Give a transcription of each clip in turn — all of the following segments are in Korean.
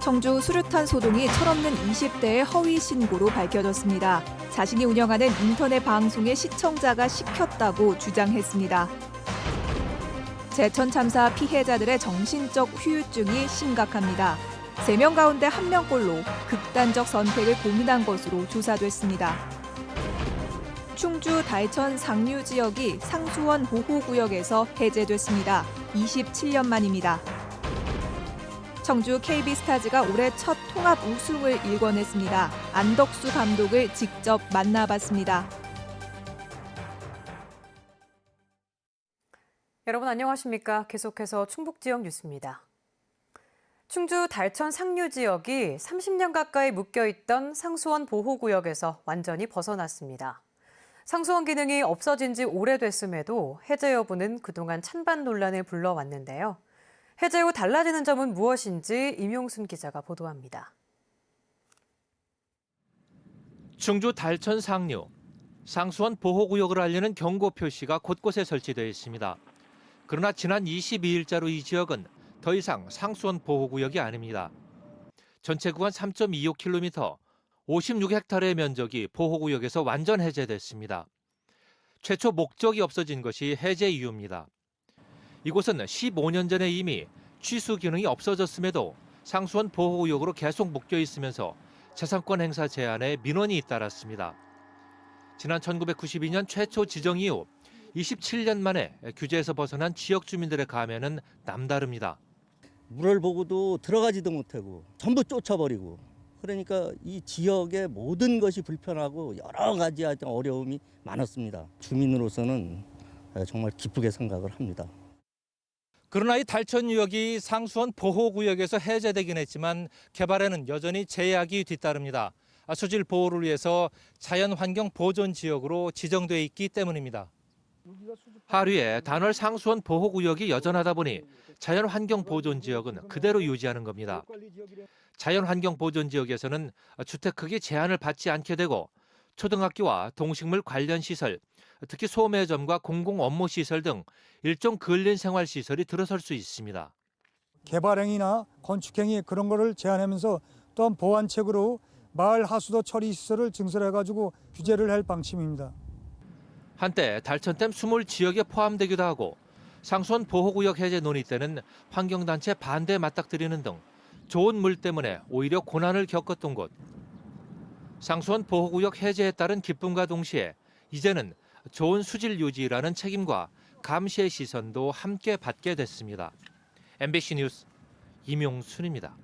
청주 수류탄 소동이 철없는 20대의 허위 신고로 밝혀졌습니다. 자신이 운영하는 인터넷 방송의 시청자가 시켰다고 주장했습니다. 제천 참사 피해자들의 정신적 후유증이 심각합니다. 3명 가운데 1명꼴로 극단적 선택을 고민한 것으로 조사됐습니다. 충주 달천 상류 지역이 상수원 보호구역에서 해제됐습니다. 27년 만입니다. 청주 KB스타즈가 올해 첫 통합 우승을 일궈냈습니다. 안덕수 감독을 직접 만나봤습니다. 여러분 안녕하십니까? 계속해서 충북 지역 뉴스입니다. 충주 달천 상류 지역이 30년 가까이 묶여있던 상수원 보호구역에서 완전히 벗어났습니다. 상수원 기능이 없어진 지 오래됐음에도 해제 여부는 그동안 찬반 논란을 불러왔는데요. 해제 후 달라지는 점은 무엇인지 임용순 기자가 보도합니다. 충주 달천 상류, 상수원 보호구역을 알리는 경고 표시가 곳곳에 설치되어 있습니다. 그러나 지난 22일자로 이 지역은 더 이상 상수원 보호구역이 아닙니다. 전체 구간 3.25km, 56헥타르의 면적이 보호구역에서 완전 해제됐습니다. 최초 목적이 없어진 것이 해제 이유입니다. 이곳은 15년 전에 이미 취수 기능이 없어졌음에도 상수원 보호구역으로 계속 묶여 있으면서 재산권 행사 제한에 민원이 잇따랐습니다. 지난 1992년 최초 지정 이후 27년 만에 규제에서 벗어난 지역 주민들의 감회는 남다릅니다. 물을 보고도 들어가지도 못하고 전부 쫓아버리고 그러니까 이 지역의 모든 것이 불편하고 여러 가지 어려움이 많았습니다. 주민으로서는 정말 기쁘게 생각을 합니다. 그러나 이 달천유역이 상수원 보호구역에서 해제되긴 했지만 개발에는 여전히 제약이 뒤따릅니다. 수질 보호를 위해서 자연환경 보존 지역으로 지정돼 있기 때문입니다. 하류에 단월 상수원 보호구역이 여전하다 보니 자연환경 보존 지역은 그대로 유지하는 겁니다. 자연환경 보존 지역에서는 주택 크기 제한을 받지 않게 되고 초등학교와 동식물 관련 시설, 특히 소매점과 공공 업무 시설 등 일종 근린 생활 시설이 들어설 수 있습니다. 개발행위나 건축행위 그런 거를 제한하면서 또한 보완책으로 마을 하수도 처리 시설을 증설해가지고 규제를 할 방침입니다. 한때 달천댐 수몰 지역에 포함되기도 하고 상수원 보호구역 해제 논의 때는 환경단체 반대에 맞닥뜨리는 등 좋은 물 때문에 오히려 고난을 겪었던 곳. 상수원 보호구역 해제에 따른 기쁨과 동시에 이제는 좋은 수질 유지라는 책임과 감시의 시선도 함께 받게 됐습니다. MBC 뉴스 임용순입니다.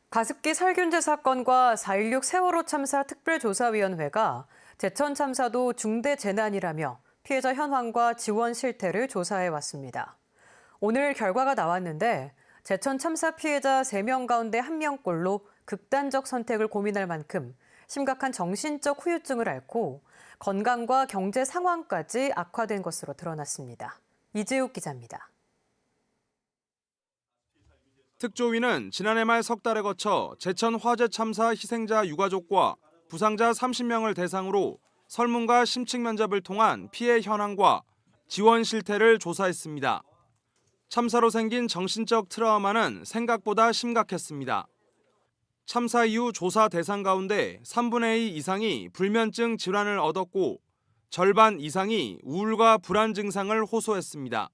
가습기 살균제 사건과 4.16 세월호 참사 특별조사위원회가 제천 참사도 중대 재난이라며 피해자 현황과 지원 실태를 조사해 왔습니다. 오늘 결과가 나왔는데 제천 참사 피해자 3명 가운데 1명꼴로 극단적 선택을 고민할 만큼 심각한 정신적 후유증을 앓고 건강과 경제 상황까지 악화된 것으로 드러났습니다. 이재욱 기자입니다. 특조위는 지난해 말 석 달에 거쳐 제천 화재 참사 희생자 유가족과 부상자 30명을 대상으로 설문과 심층 면접을 통한 피해 현황과 지원 실태를 조사했습니다. 참사로 생긴 정신적 트라우마는 생각보다 심각했습니다. 참사 이후 조사 대상 가운데 3분의 2 이상이 불면증 질환을 얻었고 절반 이상이 우울과 불안 증상을 호소했습니다.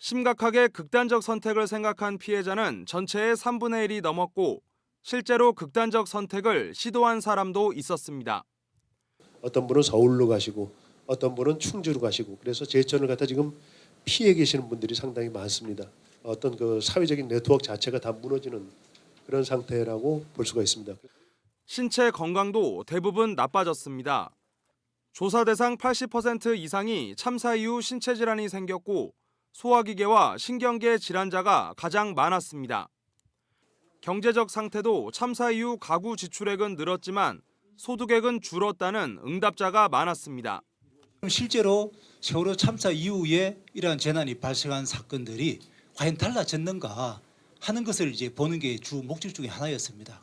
심각하게 극단적 선택을 생각한 피해자는 전체의 3분의 1이 넘었고 실제로 극단적 선택을 시도한 사람도 있었습니다. 어떤 분은 서울로 가시고 어떤 분은 충주로 가시고 그래서 제천을 갖다 지금 피해 계시는 분들이 상당히 많습니다. 어떤 그 사회적인 네트워크 자체가 다 무너지는 그런 상태라고 볼 수가 있습니다. 신체 건강도 대부분 나빠졌습니다. 조사 대상 80% 이상이 참사 이후 신체 질환이 생겼고 소화기계와 신경계 질환자가 가장 많았습니다. 경제적 상태도 참사 이후 가구 지출액은 늘었지만 소득액은 줄었다는 응답자가 많았습니다. 실제로 세월호 참사 이후에 이러한 재난이 발생한 사건들이 과연 달라졌는가 하는 것을 이제 보는 게 주 목적 중에 하나였습니다.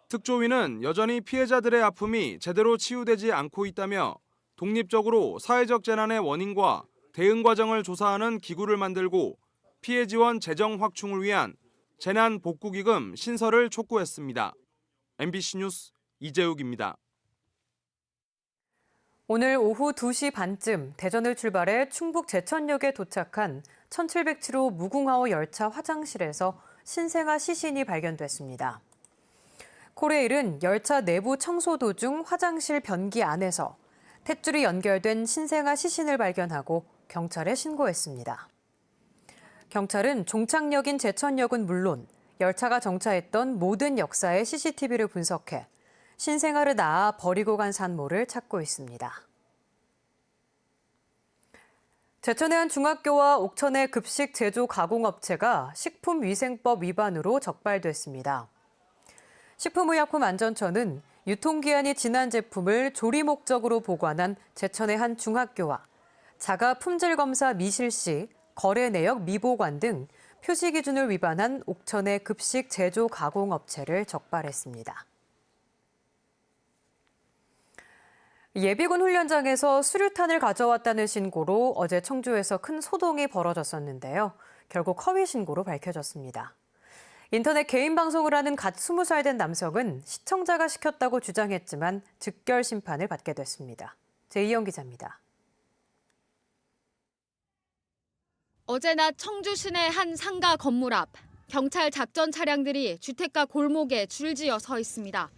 특조위는 여전히 피해자들의 아픔이 제대로 치유되지 않고 있다며 독립적으로 사회적 재난의 원인과 대응 과정을 조사하는 기구를 만들고 피해 지원 재정 확충을 위한 재난복구기금 신설을 촉구했습니다. MBC 뉴스 이재욱입니다. 오늘 오후 2시 반쯤 대전을 출발해 충북 제천역에 도착한 1707호 무궁화호 열차 화장실에서 신생아 시신이 발견됐습니다. 코레일은 열차 내부 청소 도중 화장실 변기 안에서 탯줄이 연결된 신생아 시신을 발견하고 경찰에 신고했습니다. 경찰은 종착역인 제천역은 물론 열차가 정차했던 모든 역사의 CCTV를 분석해 신생아를 낳아 버리고 간 산모를 찾고 있습니다. 제천의 한 중학교와 옥천의 급식 제조 가공업체가 식품위생법 위반으로 적발됐습니다. 식품의약품안전처는 유통기한이 지난 제품을 조리 목적으로 보관한 제천의 한 중학교와 자가 품질검사 미실시, 거래 내역 미보관 등 표시 기준을 위반한 옥천의 급식 제조 가공업체를 적발했습니다. 예비군 훈련장에서 수류탄을 가져왔다는 신고로 어제 청주에서 큰 소동이 벌어졌었는데요. 결국 허위 신고로 밝혀졌습니다. 인터넷 개인 방송을 하는 갓 20살 된 남성은 시청자가 시켰다고 주장했지만 즉결 심판을 받게 됐습니다. 제이영 기자입니다. 어제 낮 청주 시내 한 상가 건물 앞 경찰 작전 차량들이 주택가 골목에 줄지어 서 있습니다.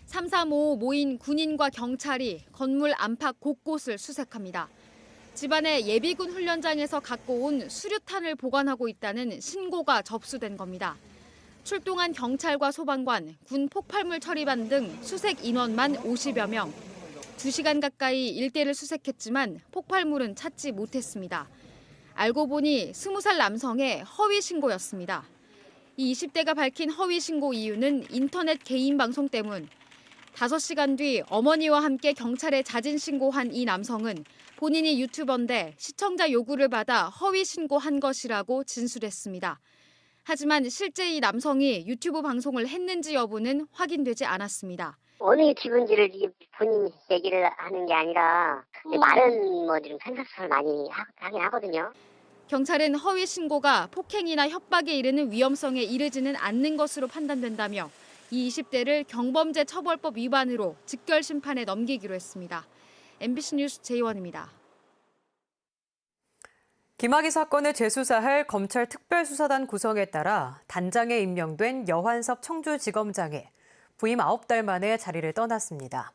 335 모인 군인과 경찰이 건물 안팎 곳곳을 수색합니다. 집안에 예비군 훈련장에서 갖고 온 수류탄을 보관하고 있다는 신고가 접수된 겁니다. 출동한 경찰과 소방관, 군 폭발물 처리반 등 수색 인원만 50여 명. 2시간 가까이 일대를 수색했지만 폭발물은 찾지 못했습니다. 알고 보니 20살 남성의 허위 신고였습니다. 이 20대가 밝힌 허위 신고 이유는 인터넷 개인 방송 때문. 5시간 뒤 어머니와 함께 경찰에 자진 신고한 이 남성은 본인이 유튜버인데 시청자 요구를 받아 허위 신고한 것이라고 진술했습니다. 하지만 실제 이 남성이 유튜브 방송을 했는지 여부는 확인되지 않았습니다. 어느 유튜브인지를 본인 얘기를 하는 게 아니라 말은 좀 생각을 많이 하긴 하거든요. 경찰은 허위 신고가 폭행이나 협박에 이르는 위험성에 이르지는 않는 것으로 판단된다며 이 20대를 경범죄 처벌법 위반으로 즉결 심판에 넘기기로 했습니다. MBC 뉴스 제이원입니다. 김학의 사건을 재수사할 검찰 특별수사단 구성에 따라 단장에 임명된 여환섭 청주지검장이 부임 9달 만에 자리를 떠났습니다.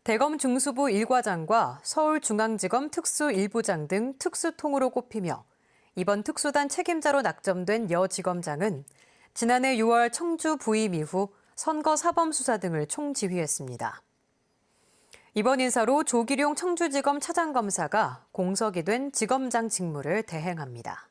대검 중수부 1과장과 서울중앙지검 특수 1부장 등 특수통으로 꼽히며 이번 특수단 책임자로 낙점된 여 지검장은 지난해 6월 청주 부임 이후 선거 사범 수사 등을 총지휘했습니다. 이번 인사로 조기룡 청주지검 차장검사가 공석이 된 지검장 직무를 대행합니다.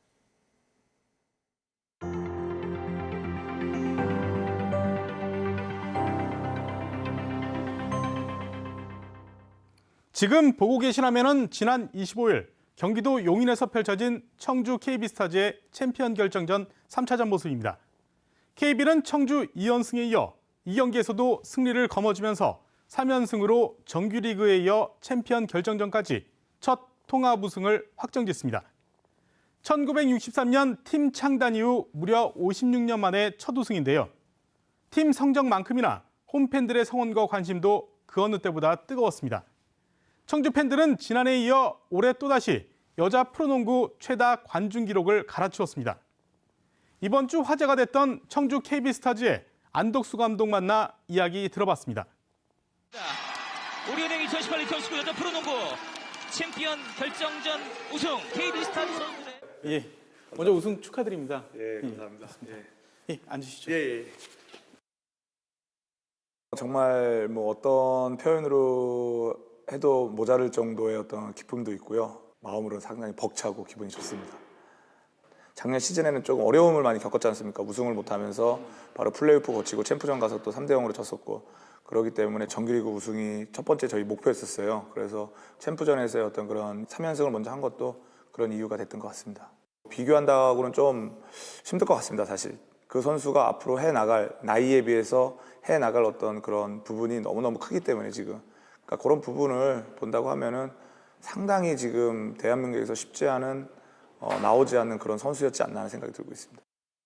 지금 보고 계신 화면은 지난 25일 경기도 용인에서 펼쳐진 청주 KB스타즈의 챔피언 결정전 3차전 모습입니다. KB는 청주 2연승에 이어 이 경기에서도 승리를 거머쥐면서 3연승으로 정규리그에 이어 챔피언 결정전까지 첫 통합 우승을 확정짓습니다. 1963년 팀 창단 이후 무려 56년 만에 첫 우승인데요. 팀 성적만큼이나 홈팬들의 성원과 관심도 그 어느 때보다 뜨거웠습니다. 청주 팬들은 지난해에 이어 올해 또다시 여자 프로농구 최다 관중 기록을 갈아치웠습니다. 이번 주 화제가 됐던 청주 KB스타즈의 안덕수 감독 만나 이야기 들어봤습니다. 우리은행 2018-2019 여자 프로농구 챔피언 결정전 우승 KB스타즈 선수들의 예, 먼저 우승 축하드립니다. 예, 감사합니다. 예, 앉으시죠. 예. 정말 어떤 표현으로 해도 모자랄 정도의 어떤 기쁨도 있고요. 마음으로는 상당히 벅차고 기분이 좋습니다. 작년 시즌에는 조금 어려움을 많이 겪었지 않습니까? 우승을 못하면서 바로 플레이오프 거치고 챔프전 가서 또 3대0으로 졌었고 그렇기 때문에 정규리그 우승이 첫 번째 저희 목표였었어요. 그래서 챔프전에서의 어떤 그런 3연승을 먼저 한 것도 그런 이유가 됐던 것 같습니다. 비교한다고는 좀 힘들 것 같습니다, 사실. 그 선수가 앞으로 해나갈, 나이에 비해서 해나갈 어떤 그런 부분이 너무너무 크기 때문에 지금. 그러니까 그런 부분을 본다고 하면은 상당히 지금 대한민국에서 쉽지 않은 나오지 않는 그런 선수였지 않나 하는 생각이 들고 있습니다.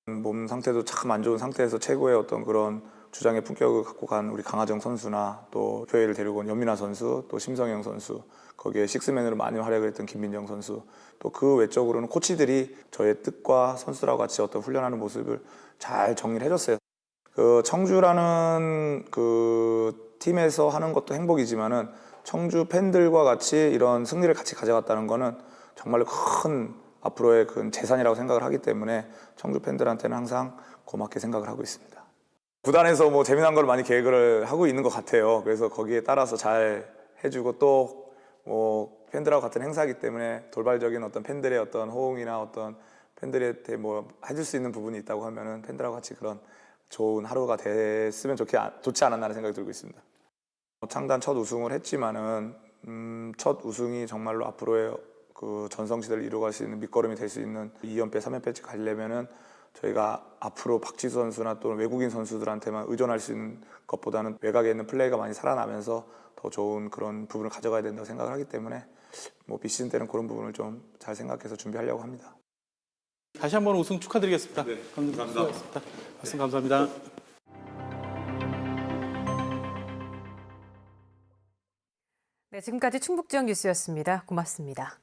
몸 상태도 참 안 좋은 상태에서 최고의 어떤 그런 주장의 품격을 갖고 간 우리 강하정 선수나 또 교회를 데리고 온 연민아 선수, 또 심성영 선수, 거기에 식스맨으로 많이 활약을 했던 김민정 선수, 또 그 외적으로는 코치들이 저의 뜻과 선수들하고 같이 어떤 훈련하는 모습을 잘 정리를 해줬어요. 그 청주라는 그 팀에서 하는 것도 행복이지만은 청주 팬들과 같이 이런 승리를 같이 가져갔다는 거는 정말로 큰 앞으로의 그 재산이라고 생각을 하기 때문에 청주 팬들한테는 항상 고맙게 생각을 하고 있습니다. 구단에서 뭐 재미난 걸 많이 계획을 하고 있는 것 같아요. 그래서 거기에 따라서 잘 해주고 또 뭐 팬들하고 같은 행사이기 때문에 돌발적인 어떤 팬들의 어떤 호응이나 어떤 팬들한테 뭐 해줄 수 있는 부분이 있다고 하면은 팬들하고 같이 그런 좋은 하루가 됐으면 좋지 않았나 하는 생각이 들고 있습니다. 창단 첫 우승을 했지만은 첫 우승이 정말로 앞으로의 그 전성시대를 이루어갈 수 있는 밑거름이 될 수 있는 2연패, 3연패씩 가려면은 저희가 앞으로 박지수 선수나 또는 외국인 선수들한테만 의존할 수 있는 것보다는 외곽에 있는 플레이가 많이 살아나면서 더 좋은 그런 부분을 가져가야 된다고 생각을 하기 때문에 뭐 비시즌 때는 그런 부분을 좀 잘 생각해서 준비하려고 합니다. 다시 한번 우승 축하드리겠습니다. 네, 감사합니다. 말씀 감사합니다. 네, 지금까지 충북지역 뉴스였습니다. 고맙습니다.